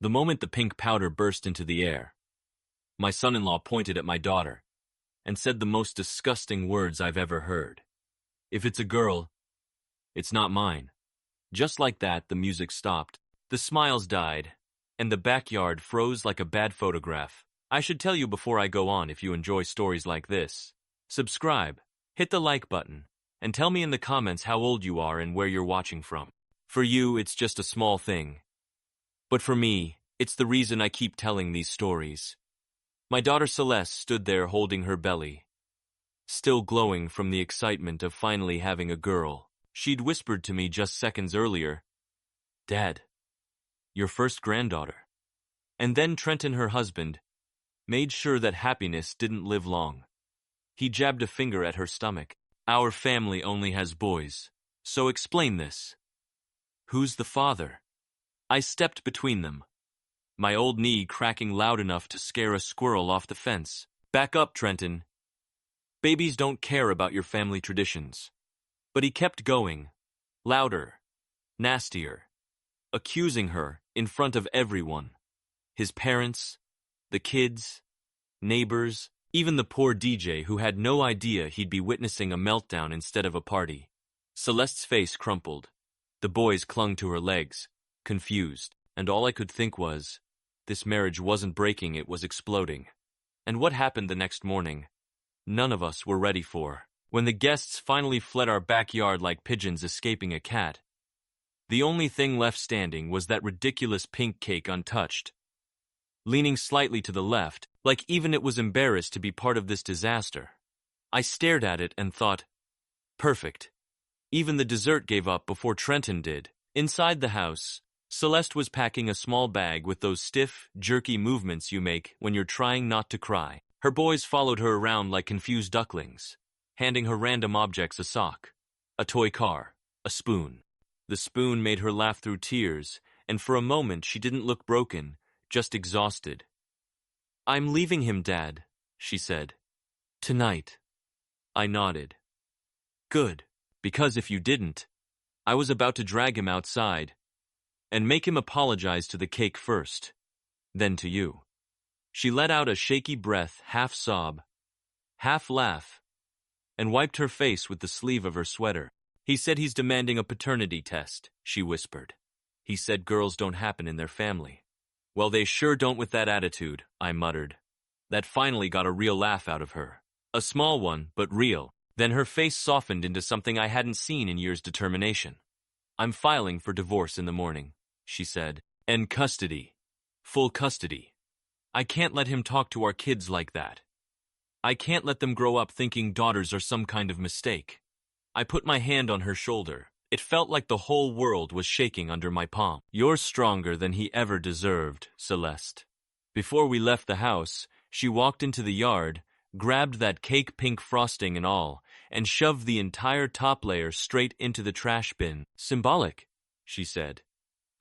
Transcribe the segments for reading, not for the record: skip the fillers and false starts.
The moment the pink powder burst into the air, my son-in-law pointed at my daughter and said the most disgusting words I've ever heard. "If it's a girl, it's not mine." Just like that, the music stopped, the smiles died, and the backyard froze like a bad photograph. I should tell you before I go on, if you enjoy stories like this, subscribe, hit the like button, and tell me in the comments how old you are and where you're watching from. For you, it's just a small thing. But for me, it's the reason I keep telling these stories. My daughter Celeste stood there holding her belly, still glowing from the excitement of finally having a girl. She'd whispered to me just seconds earlier, "Dad, your first granddaughter." And then Trenton, her husband, made sure that happiness didn't live long. He jabbed a finger at her stomach. "Our family only has boys, so explain this. Who's the father?" I stepped between them, my old knee cracking loud enough to scare a squirrel off the fence. "Back up, Trenton. Babies don't care about your family traditions." But he kept going, louder, nastier, accusing her in front of everyone. His parents, the kids, neighbors, even the poor DJ who had no idea he'd be witnessing a meltdown instead of a party. Celeste's face crumpled. The boys clung to her legs, confused, and all I could think was, this marriage wasn't breaking, it was exploding. And what happened the next morning, none of us were ready for. When the guests finally fled our backyard like pigeons escaping a cat, the only thing left standing was that ridiculous pink cake untouched, leaning slightly to the left, like even it was embarrassed to be part of this disaster. I stared at it and thought, perfect. Even the dessert gave up before Trenton did. Inside the house, Celeste was packing a small bag with those stiff, jerky movements you make when you're trying not to cry. Her boys followed her around like confused ducklings, handing her random objects: a sock, a toy car, a spoon. The spoon made her laugh through tears, and for a moment she didn't look broken, just exhausted. "I'm leaving him, Dad," she said. "Tonight." I nodded. "Good, because if you didn't, I was about to drag him outside and make him apologize to the cake first, then to you." She let out a shaky breath, half sob, half laugh, and wiped her face with the sleeve of her sweater. "He said he's demanding a paternity test," she whispered. "He said girls don't happen in their family." "Well, they sure don't with that attitude," I muttered. That finally got a real laugh out of her. A small one, but real. Then her face softened into something I hadn't seen in years: determination. "I'm filing for divorce in the morning," she said. "And custody. Full custody. I can't let him talk to our kids like that. I can't let them grow up thinking daughters are some kind of mistake." I put my hand on her shoulder. It felt like the whole world was shaking under my palm. "You're stronger than he ever deserved, Celeste." Before we left the house, she walked into the yard, grabbed that cake pink frosting and all, and shoved the entire top layer straight into the trash bin. "Symbolic," she said.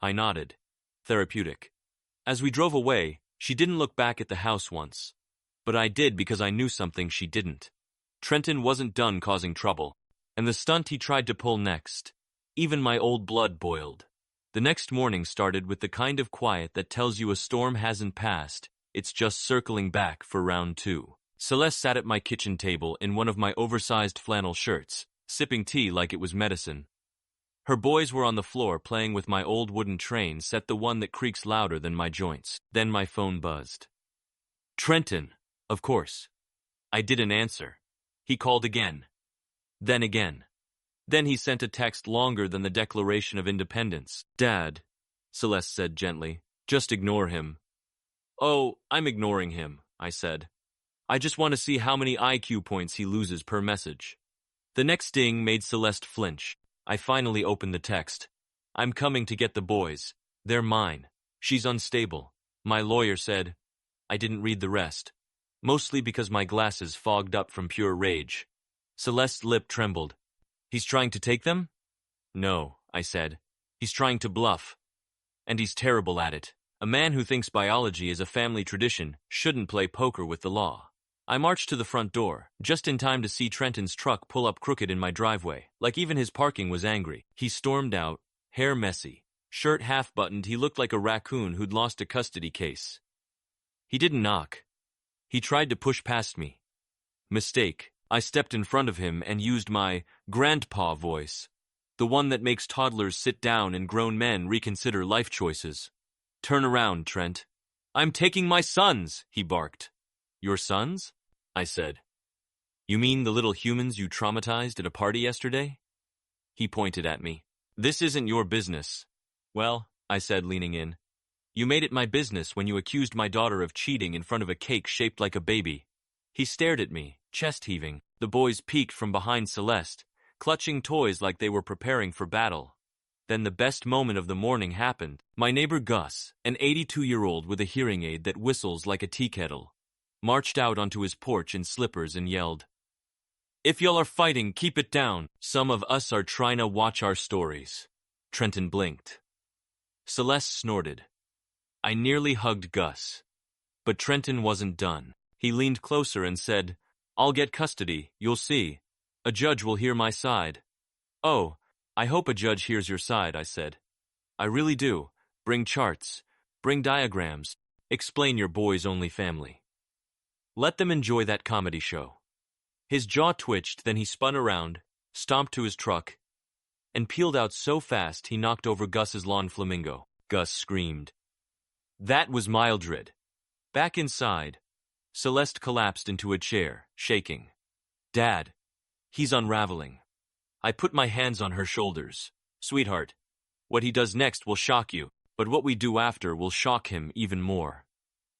I nodded. "Therapeutic." As we drove away, she didn't look back at the house once. But I did, because I knew something she didn't. Trenton wasn't done causing trouble, and the stunt he tried to pull next, even my old blood boiled. The next morning started with the kind of quiet that tells you a storm hasn't passed, it's just circling back for round 2. Celeste sat at my kitchen table in one of my oversized flannel shirts, sipping tea like it was medicine. Her boys were on the floor playing with my old wooden train set, the one that creaks louder than my joints. Then my phone buzzed. "Trenton, of course." I didn't answer. He called again. Then again. Then he sent a text longer than the Declaration of Independence. "Dad," Celeste said gently, "just ignore him." "Oh, I'm ignoring him," I said. "I just want to see how many IQ points he loses per message." The next ding made Celeste flinch. I finally opened the text. "I'm coming to get the boys. They're mine. She's unstable. My lawyer said." I didn't read the rest, mostly because my glasses fogged up from pure rage. Celeste's lip trembled. "He's trying to take them?" "No," I said. "He's trying to bluff. And he's terrible at it. A man who thinks biology is a family tradition shouldn't play poker with the law." I marched to the front door, just in time to see Trenton's truck pull up crooked in my driveway, like even his parking was angry. He stormed out, hair messy, Shirt half-buttoned, he looked like a raccoon who'd lost a custody case. He didn't knock. He tried to push past me. Mistake. I stepped in front of him and used my grandpa voice, the one that makes toddlers sit down and grown men reconsider life choices. Turn around, Trent. I'm taking my sons, he barked. Your sons? I said. You mean the little humans you traumatized at a party yesterday? He pointed at me. This isn't your business. Well, I said, leaning in. You made it my business when you accused my daughter of cheating in front of a cake shaped like a baby. He stared at me, chest heaving. The boys peeked from behind Celeste, clutching toys like they were preparing for battle. Then the best moment of the morning happened. My neighbor Gus, an 82-year-old with a hearing aid that whistles like a tea kettle, marched out onto his porch in slippers and yelled, "If y'all are fighting, keep it down. Some of us are trying to watch our stories." Trenton blinked. Celeste snorted. I nearly hugged Gus. But Trenton wasn't done. He leaned closer and said, I'll get custody, you'll see. A judge will hear my side. Oh, I hope a judge hears your side, I said. I really do. Bring charts. Bring diagrams. Explain your boy's only family. Let them enjoy that comedy show. His jaw twitched, then he spun around, stomped to his truck, and peeled out so fast he knocked over Gus's lawn flamingo. Gus screamed. That was Mildred. Back inside, Celeste collapsed into a chair, shaking. Dad, he's unraveling. I put my hands on her shoulders. Sweetheart, what he does next will shock you, but what we do after will shock him even more.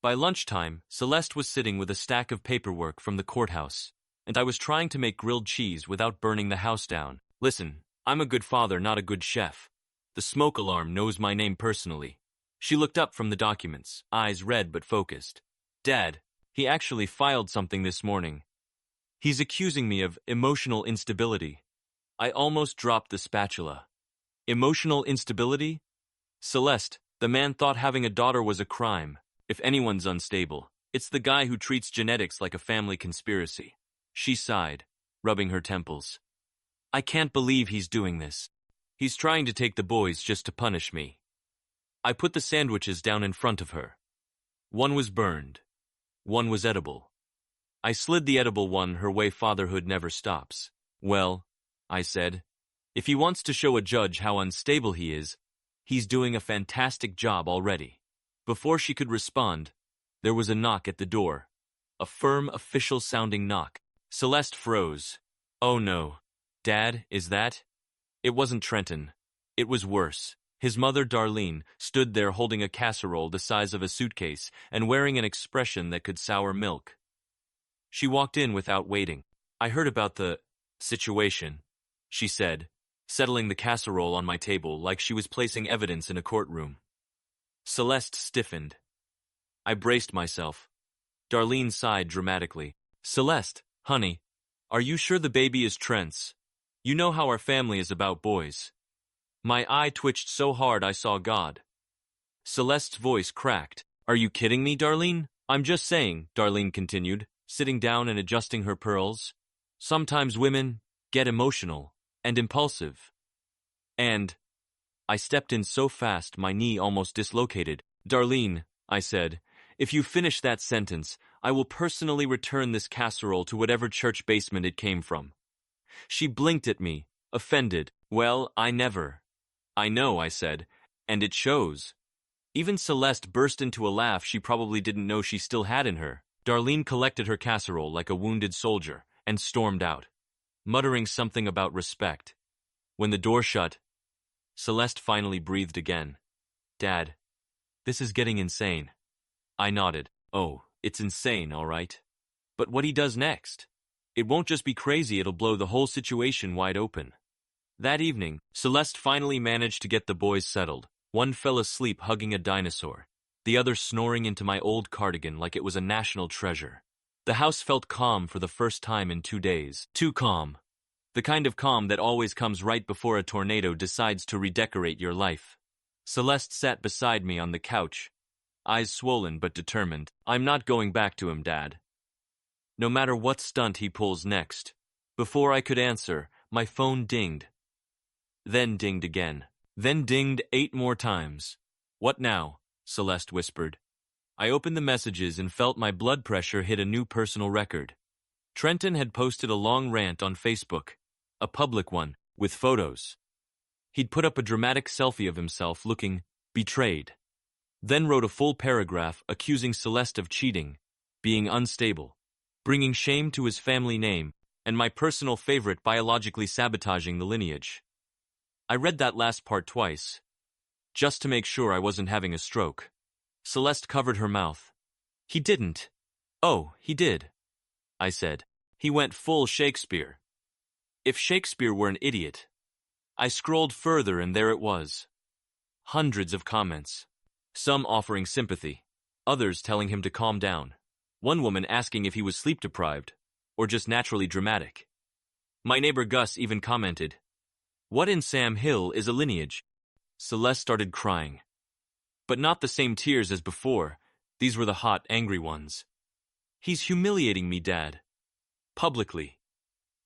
By lunchtime, Celeste was sitting with a stack of paperwork from the courthouse, and I was trying to make grilled cheese without burning the house down. Listen, I'm a good father, not a good chef. The smoke alarm knows my name personally. She looked up from the documents, eyes red but focused. Dad, he actually filed something this morning. He's accusing me of emotional instability. I almost dropped the spatula. Emotional instability? Celeste, the man thought having a daughter was a crime. If anyone's unstable, it's the guy who treats genetics like a family conspiracy. She sighed, rubbing her temples. I can't believe he's doing this. He's trying to take the boys just to punish me. I put the sandwiches down in front of her. One was burned. One was edible. I slid the edible one her way. Fatherhood never stops. Well, I said, if he wants to show a judge how unstable he is, he's doing a fantastic job already. Before she could respond, there was a knock at the door. A firm, official-sounding knock. Celeste froze. Oh no. Dad, is that? It wasn't Trenton. It was worse. His mother, Darlene, stood there holding a casserole the size of a suitcase and wearing an expression that could sour milk. She walked in without waiting. I heard about the situation, she said, settling the casserole on my table like she was placing evidence in a courtroom. Celeste stiffened. I braced myself. Darlene sighed dramatically. Celeste, honey, are you sure the baby is Trent's? You know how our family is about boys. My eye twitched so hard I saw God. Celeste's voice cracked. Are you kidding me, Darlene? I'm just saying, Darlene continued, sitting down and adjusting her pearls. Sometimes women get emotional and impulsive. And I stepped in so fast my knee almost dislocated. Darlene, I said, if you finish that sentence, I will personally return this casserole to whatever church basement it came from. She blinked at me, offended. Well, I never. I know, I said, and it shows. Even Celeste burst into a laugh she probably didn't know she still had in her. Darlene collected her casserole like a wounded soldier and stormed out, muttering something about respect. When the door shut, Celeste finally breathed again. Dad, this is getting insane. I nodded. Oh, it's insane, all right. But what he does next? It won't just be crazy, it'll blow the whole situation wide open. That evening, Celeste finally managed to get the boys settled. One fell asleep hugging a dinosaur, the other snoring into my old cardigan like it was a national treasure. The house felt calm for the first time in 2 days. Too calm. The kind of calm that always comes right before a tornado decides to redecorate your life. Celeste sat beside me on the couch, eyes swollen but determined. I'm not going back to him, Dad. No matter what stunt he pulls next. Before I could answer, my phone dinged. Then dinged again. Then dinged 8 more times. "What now?" Celeste whispered. I opened the messages and felt my blood pressure hit a new personal record. Trenton had posted a long rant on Facebook, a public one, with photos. He'd put up a dramatic selfie of himself looking betrayed, then wrote a full paragraph accusing Celeste of cheating, being unstable, bringing shame to his family name, and my personal favorite, biologically sabotaging the lineage. I read that last part twice, just to make sure I wasn't having a stroke. Celeste covered her mouth. "He didn't." "Oh, he did," I said. "He went full Shakespeare." If Shakespeare were an idiot. I scrolled further and there it was. Hundreds of comments. Some offering sympathy, others telling him to calm down. One woman asking if he was sleep-deprived, or just naturally dramatic. My neighbor Gus even commented, "What in Sam Hill is a lineage?" Celeste started crying. But not the same tears as before. These were the hot, angry ones. "He's humiliating me, Dad." Publicly.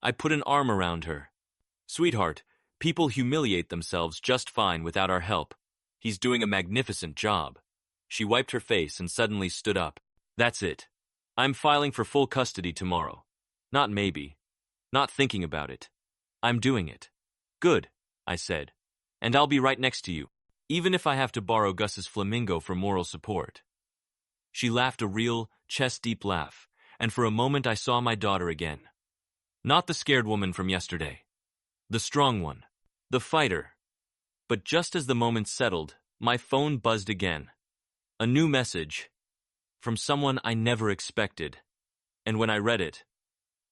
I put an arm around her. "Sweetheart, people humiliate themselves just fine without our help. He's doing a magnificent job." She wiped her face and suddenly stood up. "That's it. I'm filing for full custody tomorrow. Not maybe. Not thinking about it. I'm doing it." "Good," I said. "And I'll be right next to you, even if I have to borrow Gus's flamingo for moral support." She laughed a real, chest-deep laugh, and for a moment I saw my daughter again. Not the scared woman from yesterday. The strong one. The fighter. But just as the moment settled, my phone buzzed again. A new message. From someone I never expected. And when I read it,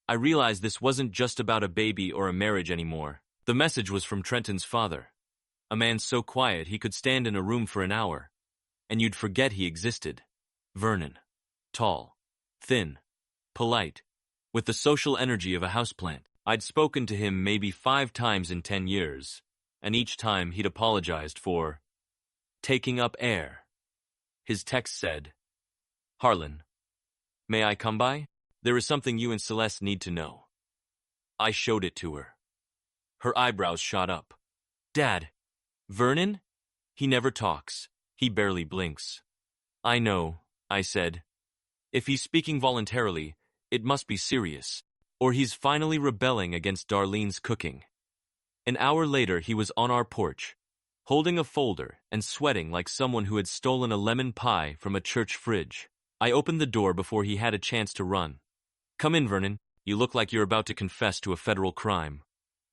I realized this wasn't just about a baby or a marriage anymore. The message was from Trenton's father. A man so quiet he could stand in a room for an hour, and you'd forget he existed. Vernon. Tall. Thin. Polite. With the social energy of a houseplant. I'd spoken to him maybe 5 times in 10 years, and each time he'd apologized for taking up air. His text said, "Harlan, may I come by? There is something you and Celeste need to know." I showed it to her. Her eyebrows shot up. "Dad, Vernon? He never talks. He barely blinks." "I know," I said. "If he's speaking voluntarily, it must be serious. Or he's finally rebelling against Darlene's cooking." An hour later, he was on our porch, holding a folder and sweating like someone who had stolen a lemon pie from a church fridge. I opened the door before he had a chance to run. "Come in, Vernon. You look like you're about to confess to a federal crime."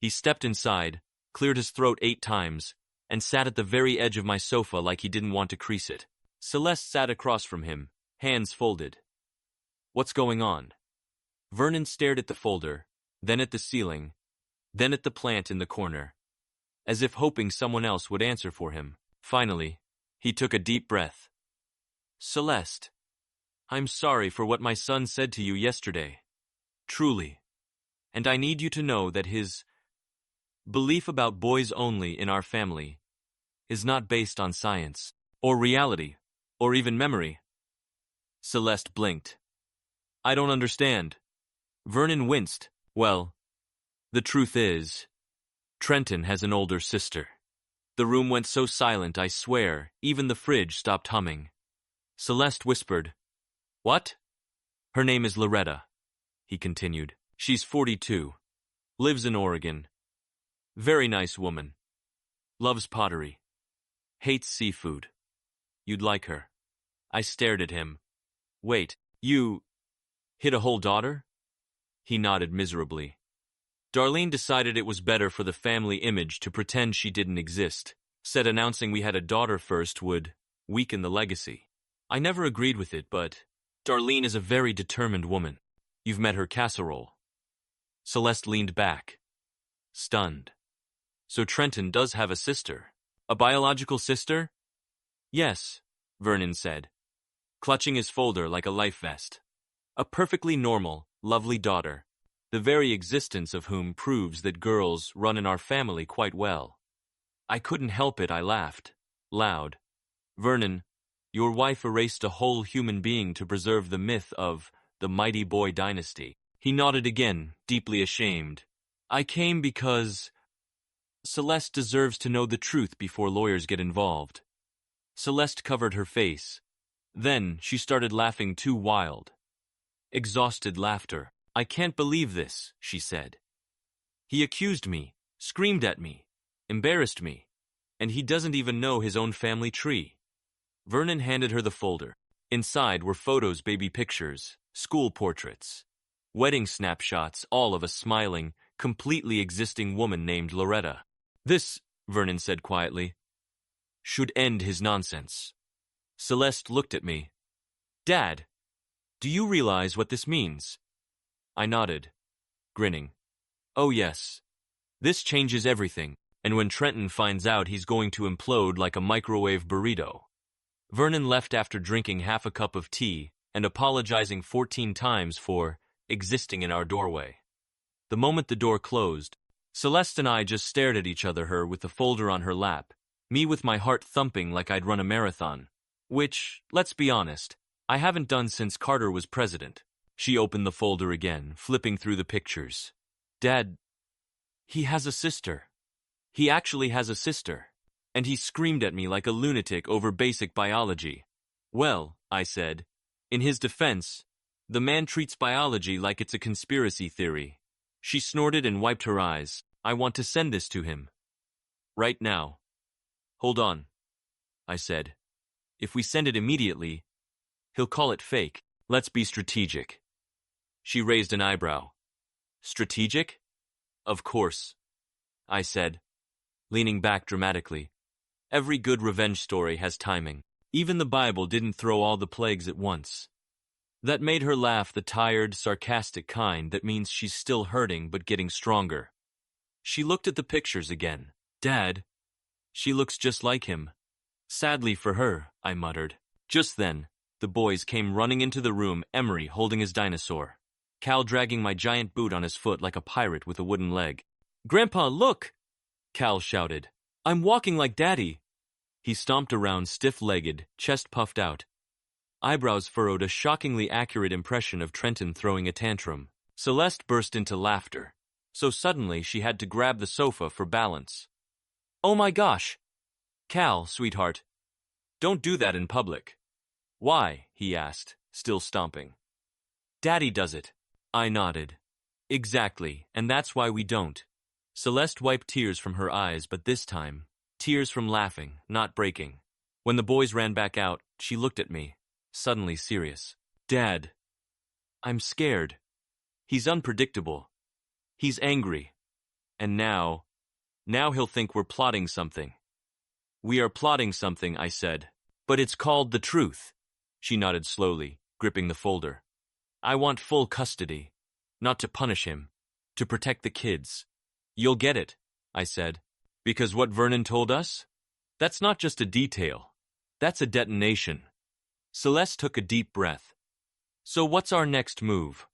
He stepped inside, cleared his throat 8 times, and sat at the very edge of my sofa like he didn't want to crease it. Celeste sat across from him, hands folded. "What's going on?" Vernon stared at the folder, then at the ceiling, then at the plant in the corner, as if hoping someone else would answer for him. Finally, he took a deep breath. "Celeste, I'm sorry for what my son said to you yesterday. Truly. And I need you to know that his belief about boys only in our family is not based on science, or reality, or even memory." Celeste blinked. "I don't understand." Vernon winced. "Well, the truth is, Trenton has an older sister." The room went so silent, I swear, even the fridge stopped humming. Celeste whispered, "What?" "Her name is Loretta," he continued. "She's 42. Lives in Oregon. Very nice woman. Loves pottery. Hates seafood. You'd like her." I stared at him. "Wait, you hit a whole daughter?" He nodded miserably. "Darlene decided it was better for the family image to pretend she didn't exist. Said announcing we had a daughter first would weaken the legacy. I never agreed with it, but Darlene is a very determined woman. You've met her casserole." Celeste leaned back, stunned. "So Trenton does have a sister? A biological sister?" "Yes," Vernon said, clutching his folder like a life vest. "A perfectly normal, lovely daughter, the very existence of whom proves that girls run in our family quite well." I couldn't help it, I laughed. Loud. "Vernon, your wife erased a whole human being to preserve the myth of the mighty boy dynasty." He nodded again, deeply ashamed. "I came because Celeste deserves to know the truth before lawyers get involved. Celeste covered her face. Then she started laughing too wild. Exhausted laughter. I can't believe this, she said. He accused me, screamed at me, embarrassed me, and he doesn't even know his own family tree. Vernon handed her the folder. Inside were photos, baby pictures, school portraits, wedding snapshots, all of a smiling, completely existing woman named Loretta. This, Vernon said quietly, should end his nonsense. Celeste looked at me. Dad, do you realize what this means? I nodded, grinning. Oh yes. This changes everything, and when Trenton finds out, he's going to implode like a microwave burrito. Vernon left after drinking half a cup of tea and apologizing 14 times for existing in our doorway. The moment the door closed, Celeste and I just stared at each other, her with the folder on her lap, me with my heart thumping like I'd run a marathon. Which, let's be honest, I haven't done since Carter was president. She opened the folder again, flipping through the pictures. Dad, he has a sister. He actually has a sister. And he screamed at me like a lunatic over basic biology. Well, I said, in his defense, the man treats biology like it's a conspiracy theory. She snorted and wiped her eyes. I want to send this to him. Right now. Hold on, I said. If we send it immediately, he'll call it fake. Let's be strategic. She raised an eyebrow. Strategic? Of course, I said, leaning back dramatically. Every good revenge story has timing. Even the Bible didn't throw all the plagues at once. That made her laugh, the tired, sarcastic kind that means she's still hurting but getting stronger. She looked at the pictures again. Dad, she looks just like him. Sadly for her, I muttered. Just then, the boys came running into the room, Emery holding his dinosaur, Cal dragging my giant boot on his foot like a pirate with a wooden leg. Grandpa, look! Cal shouted. I'm walking like Daddy. He stomped around stiff-legged, chest puffed out. Eyebrows furrowed, a shockingly accurate impression of Trenton throwing a tantrum. Celeste burst into laughter. So suddenly she had to grab the sofa for balance. Oh my gosh! Cal, sweetheart, don't do that in public. Why? He asked, still stomping. Daddy does it. I nodded. Exactly, and that's why we don't. Celeste wiped tears from her eyes, but this time, tears from laughing, not breaking. When the boys ran back out, she looked at me, suddenly serious. Dad, I'm scared. He's unpredictable. He's angry. And now he'll think we're plotting something. We are plotting something, I said. But it's called the truth. She nodded slowly, gripping the folder. I want full custody. Not to punish him. To protect the kids. You'll get it, I said. Because what Vernon told us? That's not just a detail. That's a detonation. Celeste took a deep breath. So what's our next move?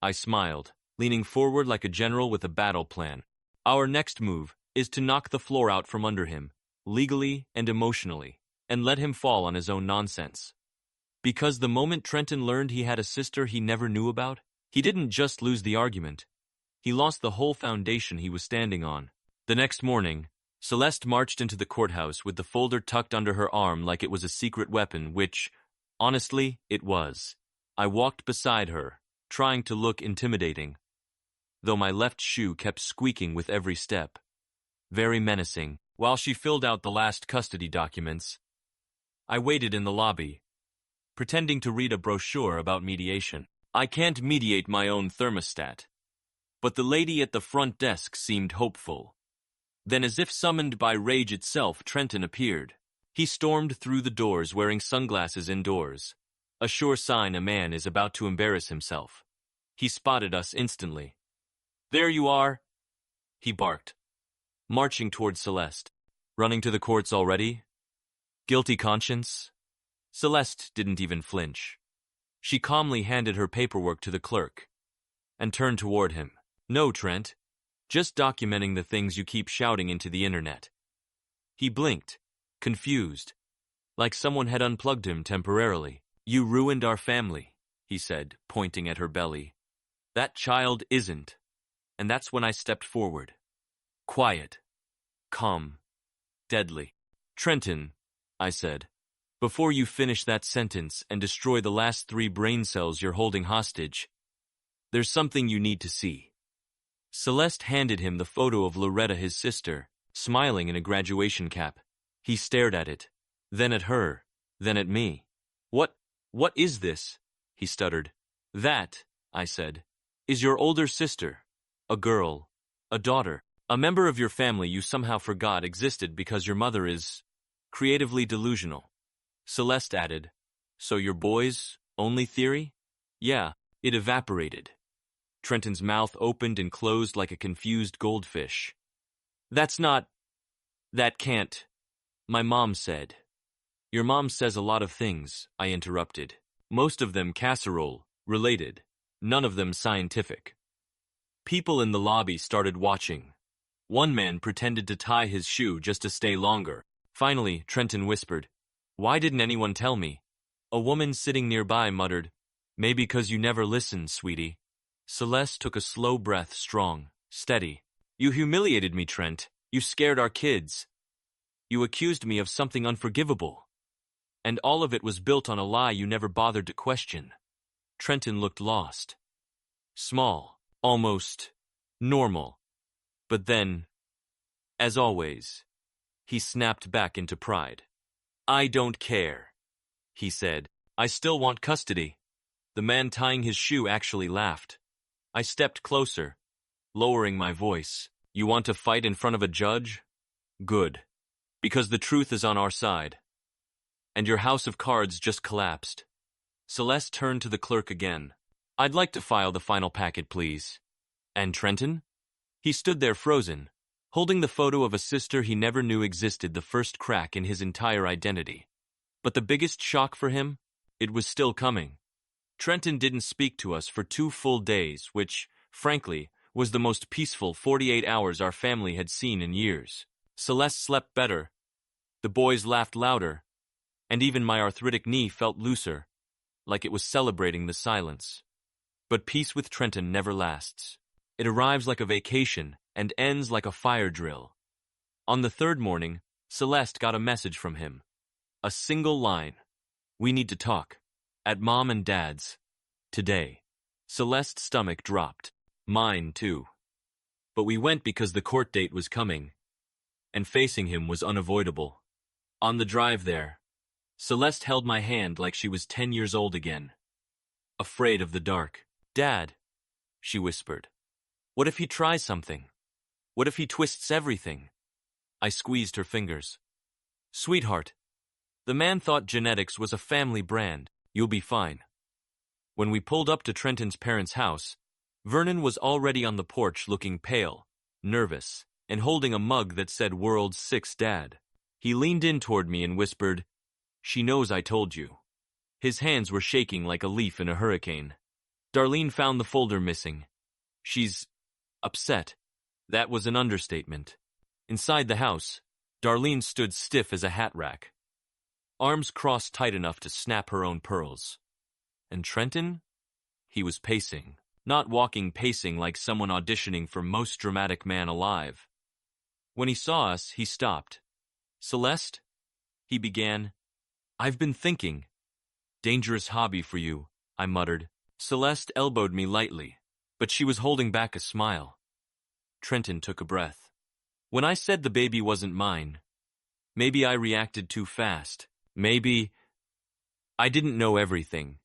I smiled, leaning forward like a general with a battle plan. Our next move is to knock the floor out from under him, legally and emotionally, and let him fall on his own nonsense. Because the moment Trenton learned he had a sister he never knew about, he didn't just lose the argument. He lost the whole foundation he was standing on. The next morning, Celeste marched into the courthouse with the folder tucked under her arm like it was a secret weapon, which, honestly, it was. I walked beside her, trying to look intimidating, though my left shoe kept squeaking with every step. Very menacing. While she filled out the last custody documents, I waited in the lobby, pretending to read a brochure about mediation. I can't mediate my own thermostat. But the lady at the front desk seemed hopeful. Then, as if summoned by rage itself, Trenton appeared. He stormed through the doors wearing sunglasses indoors, a sure sign a man is about to embarrass himself. He spotted us instantly. There you are, he barked, marching toward Celeste. Running to the courts already? Guilty conscience? Celeste didn't even flinch. She calmly handed her paperwork to the clerk and turned toward him. No, Trent. Just documenting the things you keep shouting into the internet. He blinked, confused, like someone had unplugged him temporarily. You ruined our family, he said, pointing at her belly. That child isn't. And that's when I stepped forward. Quiet. calm, deadly. Trenton, I said, before you finish that sentence and destroy the last 3 brain cells you're holding hostage, there's something you need to see. Celeste handed him the photo of Loretta, his sister, smiling in a graduation cap. He stared at it, then at her, then at me. What is this? He stuttered. That, I said, is your older sister. A girl, a daughter, a member of your family you somehow forgot existed because your mother is creatively delusional. Celeste added, so your boy's only theory? Yeah, it evaporated. Trenton's mouth opened and closed like a confused goldfish. That can't, my mom said. Your mom says a lot of things, I interrupted. Most of them casserole, related. None of them scientific. People in the lobby started watching. One man pretended to tie his shoe just to stay longer. Finally, Trenton whispered, why didn't anyone tell me? A woman sitting nearby muttered, maybe 'cause you never listened, sweetie. Celeste took a slow breath, strong, steady. You humiliated me, Trent. You scared our kids. You accused me of something unforgivable. And all of it was built on a lie you never bothered to question. Trenton looked lost. Small, almost normal. But then, as always, he snapped back into pride. I don't care, he said. I still want custody. The man tying his shoe actually laughed. I stepped closer, lowering my voice. You want to fight in front of a judge? Good. Because the truth is on our side. And your house of cards just collapsed. Celeste turned to the clerk again. I'd like to file the final packet, please. And Trenton? He stood there frozen, holding the photo of a sister he never knew existed, the first crack in his entire identity. But the biggest shock for him? It was still coming. Trenton didn't speak to us for 2 full days, which, frankly, was the most peaceful 48 hours our family had seen in years. Celeste slept better. The boys laughed louder. And even my arthritic knee felt looser, like it was celebrating the silence. But peace with Trenton never lasts. It arrives like a vacation and ends like a fire drill. On the 3rd morning, Celeste got a message from him. A single line. We need to talk. At Mom and Dad's. Today. Celeste's stomach dropped. Mine, too. But we went because the court date was coming. And facing him was unavoidable. On the drive there, Celeste held my hand like she was 10 years old again. Afraid of the dark. Dad, she whispered. What if he tries something? What if he twists everything? I squeezed her fingers. Sweetheart, the man thought genetics was a family brand. You'll be fine. When we pulled up to Trenton's parents' house, Vernon was already on the porch looking pale, nervous, and holding a mug that said World 6 Dad. He leaned in toward me and whispered, She knows I told you. His hands were shaking like a leaf in a hurricane. Darlene found the folder missing. She's upset. That was an understatement. Inside the house, Darlene stood stiff as a hat rack, arms crossed tight enough to snap her own pearls. And Trenton? He was pacing. Not walking, pacing like someone auditioning for most dramatic man alive. When he saw us, he stopped. Celeste? He began. I've been thinking. Dangerous hobby for you, I muttered. Celeste elbowed me lightly, but she was holding back a smile. Trenton took a breath. When I said the baby wasn't mine, maybe I reacted too fast. Maybe I didn't know everything.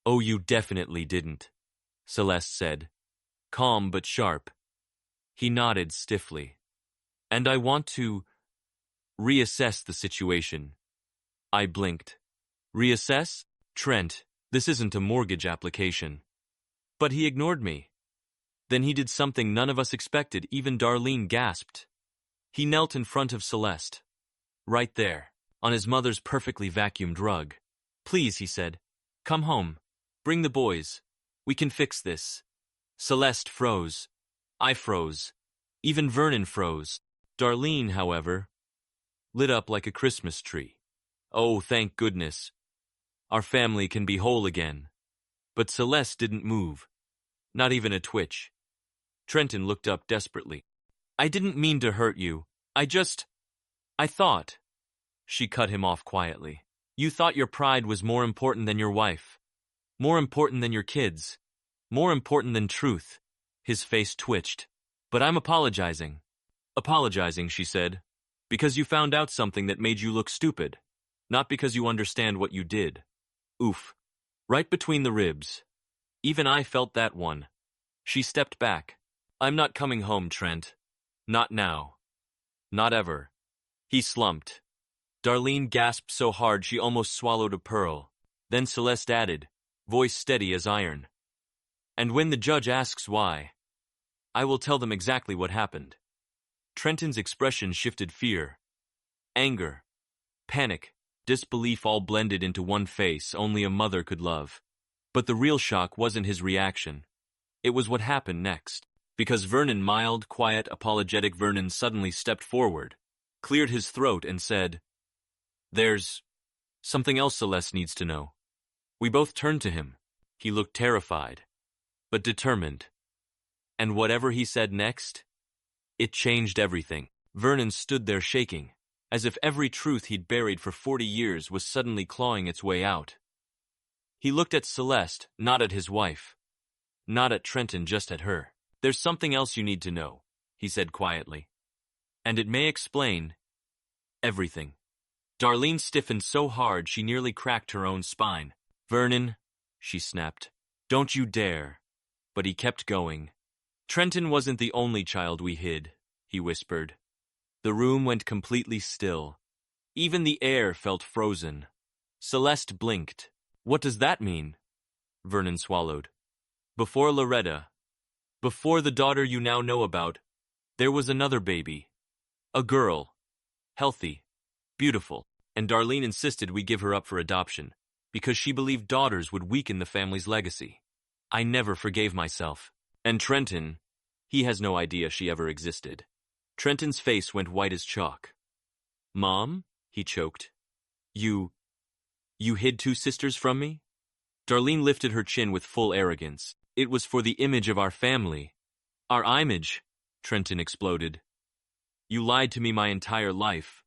Oh, you definitely didn't, Celeste said, calm but sharp. He nodded stiffly. And I want to reassess the situation. I blinked. Reassess? Trent, this isn't a mortgage application. But he ignored me. Then he did something none of us expected. Even Darlene gasped. He knelt in front of Celeste. Right there, on his mother's perfectly vacuumed rug. Please, he said. Come home. Bring the boys. We can fix this. Celeste froze. I froze. Even Vernon froze. Darlene, however, lit up like a Christmas tree. Oh, thank goodness. Our family can be whole again. But Celeste didn't move. Not even a twitch. Trenton looked up desperately. I didn't mean to hurt you. I thought. She cut him off quietly. You thought your pride was more important than your wife. More important than your kids. More important than truth. His face twitched. But I'm apologizing. Apologizing, she said. Because you found out something that made you look stupid. Not because you understand what you did. Oof. Right between the ribs. Even I felt that one. She stepped back. I'm not coming home, Trent. Not now. Not ever. He slumped. Darlene gasped so hard she almost swallowed a pearl. Then Celeste added, voice steady as iron. And when the judge asks why, I will tell them exactly what happened. Trenton's expression shifted fear, anger, panic, disbelief all blended into one face only a mother could love. But the real shock wasn't his reaction. It was what happened next. Because Vernon, mild, quiet, apologetic Vernon suddenly stepped forward, cleared his throat and said, There's something else Celeste needs to know. We both turned to him. He looked terrified, but determined. And whatever he said next, it changed everything. Vernon stood there shaking, as if every truth he'd buried for 40 years was suddenly clawing its way out. He looked at Celeste, not at his wife. Not at Trenton, just at her. There's something else you need to know, he said quietly. And it may explain everything. Darlene stiffened so hard she nearly cracked her own spine. Vernon, she snapped, don't you dare. But he kept going. Trenton wasn't the only child we hid, he whispered. The room went completely still. Even the air felt frozen. Celeste blinked. What does that mean? Vernon swallowed. Before Loretta, before the daughter you now know about, there was another baby. A girl. Healthy. Beautiful. And Darlene insisted we give her up for adoption, because she believed daughters would weaken the family's legacy. I never forgave myself. And Trenton, he has no idea she ever existed. Trenton's face went white as chalk. Mom? He choked. You hid two sisters from me? Darlene lifted her chin with full arrogance. It was for the image of our family. Our image, Trenton exploded. You lied to me my entire life.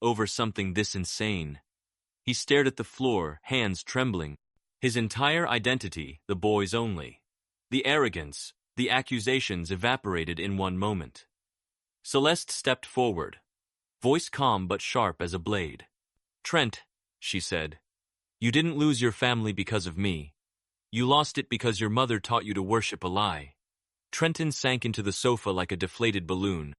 Over something this insane. He stared at the floor, hands trembling. His entire identity, the boy's only. The arrogance, the accusations evaporated in one moment. Celeste stepped forward, voice calm but sharp as a blade. Trent, she said, you didn't lose your family because of me. You lost it because your mother taught you to worship a lie. Trenton sank into the sofa like a deflated balloon.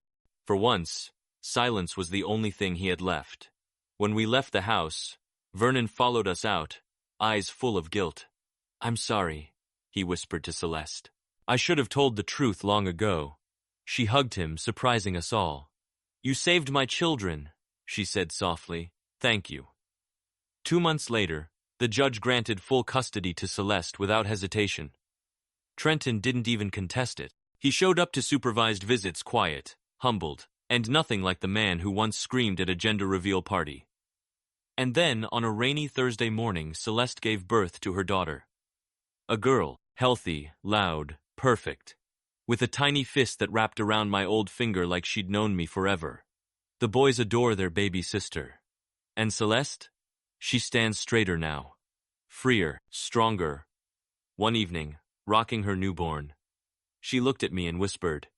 For once, silence was the only thing he had left. When we left the house, Vernon followed us out, eyes full of guilt. I'm sorry, he whispered to Celeste. I should have told the truth long ago. She hugged him, surprising us all. You saved my children, she said softly. Thank you. 2 months later, the judge granted full custody to Celeste without hesitation. Trenton didn't even contest it. He showed up to supervised visits quiet, humbled, and nothing like the man who once screamed at a gender reveal party. And then, on a rainy Thursday morning, Celeste gave birth to her daughter. A girl, healthy, loud, perfect, with a tiny fist that wrapped around my old finger like she'd known me forever. The boys adore their baby sister. And Celeste? She stands straighter now. Freer, stronger. One evening, rocking her newborn, she looked at me and whispered,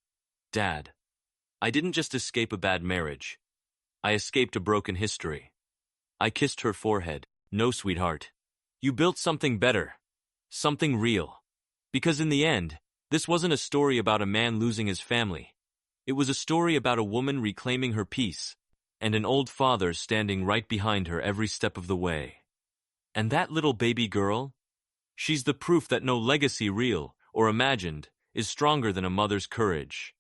Dad, I didn't just escape a bad marriage. I escaped a broken history. I kissed her forehead. No, sweetheart. You built something better. Something real. Because in the end, this wasn't a story about a man losing his family. It was a story about a woman reclaiming her peace, and an old father standing right behind her every step of the way. And that little baby girl? She's the proof that no legacy, real or imagined, is stronger than a mother's courage.